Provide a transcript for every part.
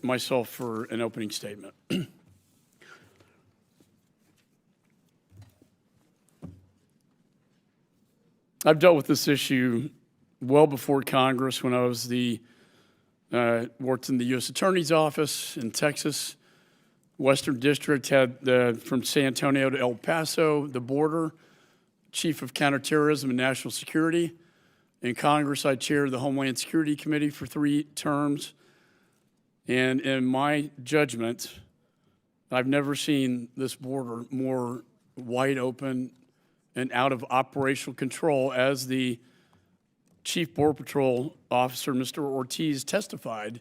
myself for an opening statement. I've dealt with this issue well before Congress when I was worked in the U.S. Attorney's Office in Texas. Western District had from San Antonio to El Paso, the border, Chief of Counterterrorism and National Security. In Congress, I chaired the Homeland Security Committee for 3 terms. And in my judgment, I've never seen this border more wide open and out of operational control. As the Chief Border Patrol Officer, Mr. Ortiz, testified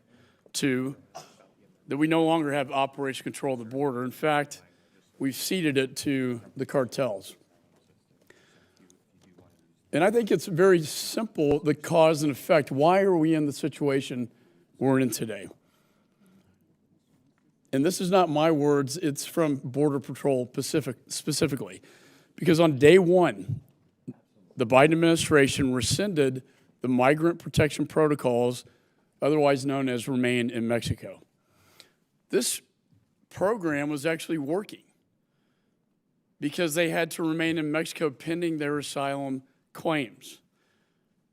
to, that we no longer have operational control of the border. In fact, we've ceded it to the cartels. And I think it's very simple, the cause and effect. Why are we in the situation we're in today? And this is not my words, it's from Border Patrol specifically. Because on day one, the Biden administration rescinded the migrant protection protocols, otherwise known as Remain in Mexico. This program was actually working because they had to remain in Mexico pending their asylum claims.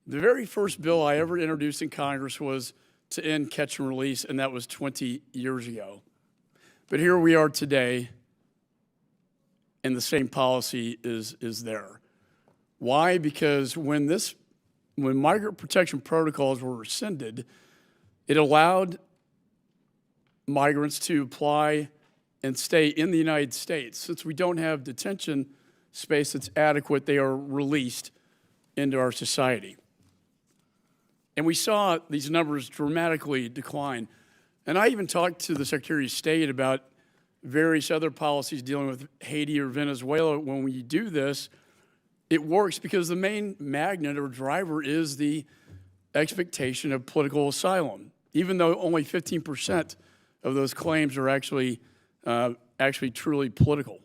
The very first bill I ever introduced in Congress was to end catch and release, and that was 20 years ago. But here we are today, and the same policy is there. Why? Because when migrant protection protocols were rescinded, it allowed migrants to apply and stay in the United States. Since we don't have detention space that's adequate, they are released into our society. And we saw these numbers dramatically decline. And I even talked to the Secretary of State about various other policies dealing with Haiti or Venezuela. When we do this, it works because the main magnet or driver is the expectation of political asylum, even though only 15% of those claims are actually truly political.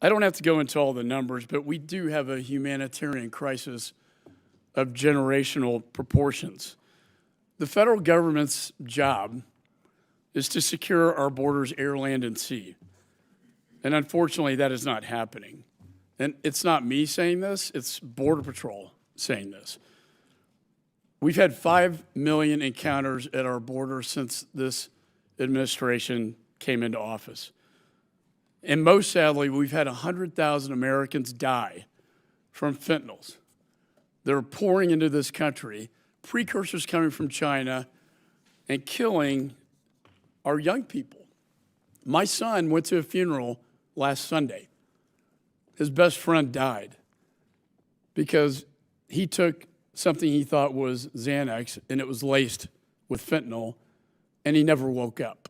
I don't have to go into all the numbers, but we do have a humanitarian crisis of generational proportions. The federal government's job is to secure our borders, air, land, and sea. And unfortunately, that is not happening. And it's not me saying this, it's Border Patrol saying this. We've had 5 million encounters at our border since this administration came into office. And most sadly, we've had 100,000 Americans die from fentanyls. They're pouring into this country, precursors coming from China, and killing our young people. My son went to a funeral last Sunday. His best friend died because he took something he thought was Xanax, and it was laced with fentanyl, and he never woke up.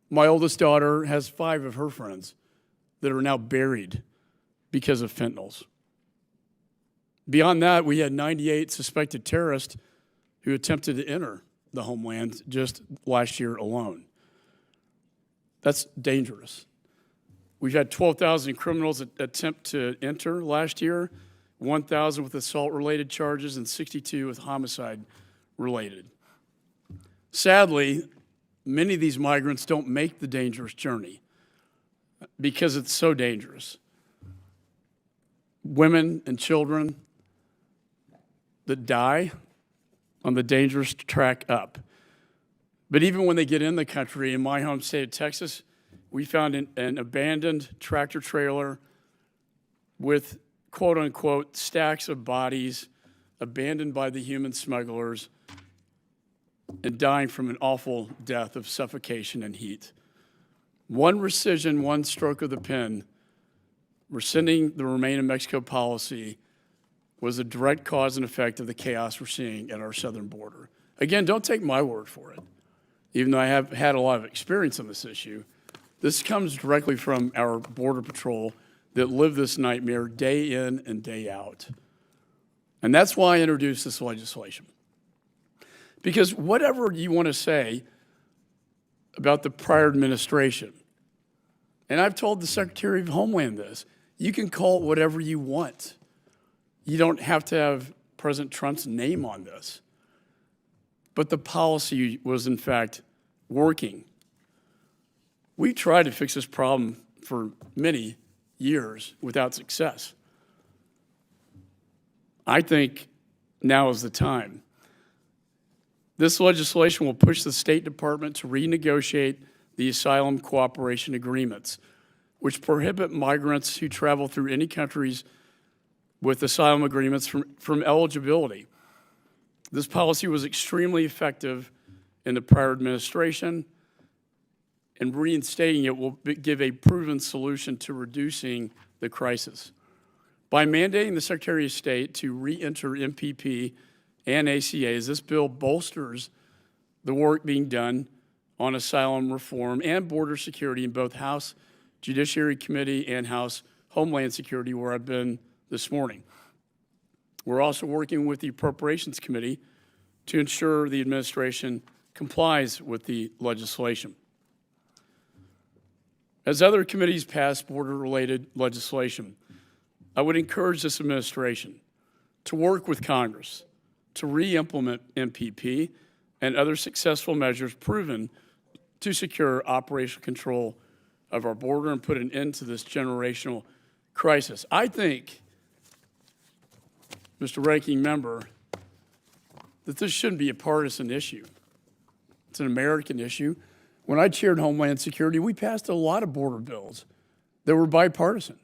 My oldest daughter has 5 of her friends that are now buried because of fentanyls. Beyond that, we had 98 suspected terrorists who attempted to enter the homeland just last year alone. That's dangerous. We've had 12,000 criminals attempt to enter last year, 1,000 with assault-related charges, and 62 with homicide-related. Sadly, many of these migrants don't make the dangerous journey because it's so dangerous. Women and children that die on the dangerous track up. But even when they get in the country, in my home state of Texas, we found an abandoned tractor trailer with quote unquote stacks of bodies abandoned by the human smugglers and dying from an awful death of suffocation and heat. One rescission, one stroke of the pen, rescinding the Remain in Mexico policy was a direct cause and effect of the chaos we're seeing at our southern border. Again, don't take my word for it. Even though I have had a lot of experience on this issue, this comes directly from our Border Patrol that live this nightmare day in and day out. And that's why I introduced this legislation. Because whatever you want to say about the prior administration, and I've told the Secretary of Homeland this, you can call it whatever you want. You don't have to have President Trump's name on this. but the policy was in fact working. We tried to fix this problem for many years without success. I think now is the time. This legislation will push the State Department to renegotiate the asylum cooperation agreements, which prohibit migrants who travel through any countries with asylum agreements from eligibility. This policy was extremely effective in the prior administration, and reinstating it will give a proven solution to reducing the crisis. By mandating the Secretary of State to re-enter MPP and ACAs, this bill bolsters the work being done on asylum reform and border security in both House Judiciary Committee and House Homeland Security, where I've been this morning. We're also working with the Appropriations Committee to ensure the administration complies with the legislation. As other committees pass border-related legislation, I would encourage this administration to work with Congress to re-implement MPP and other successful measures proven to secure operational control of our border and put an end to this generational crisis. I think, Mr. Ranking Member, that this shouldn't be a partisan issue. It's an American issue. When I chaired Homeland Security, we passed a lot of border bills that were bipartisan.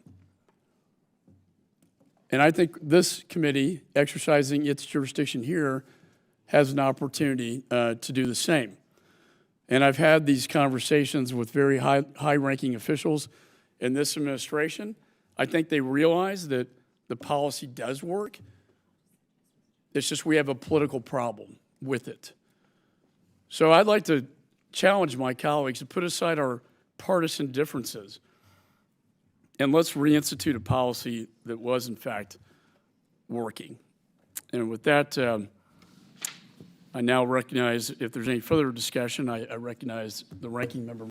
And I think this committee, exercising its jurisdiction here, has an opportunity to do the same. And I've had these conversations with very high-ranking officials in this administration. I think they realize that the policy does work. It's just we have a political problem with it. So I'd like to challenge my colleagues to put aside our partisan differences and let's reinstitute a policy that was, in fact, working. And with that, I now recognize, if there's any further discussion, I recognize the ranking member.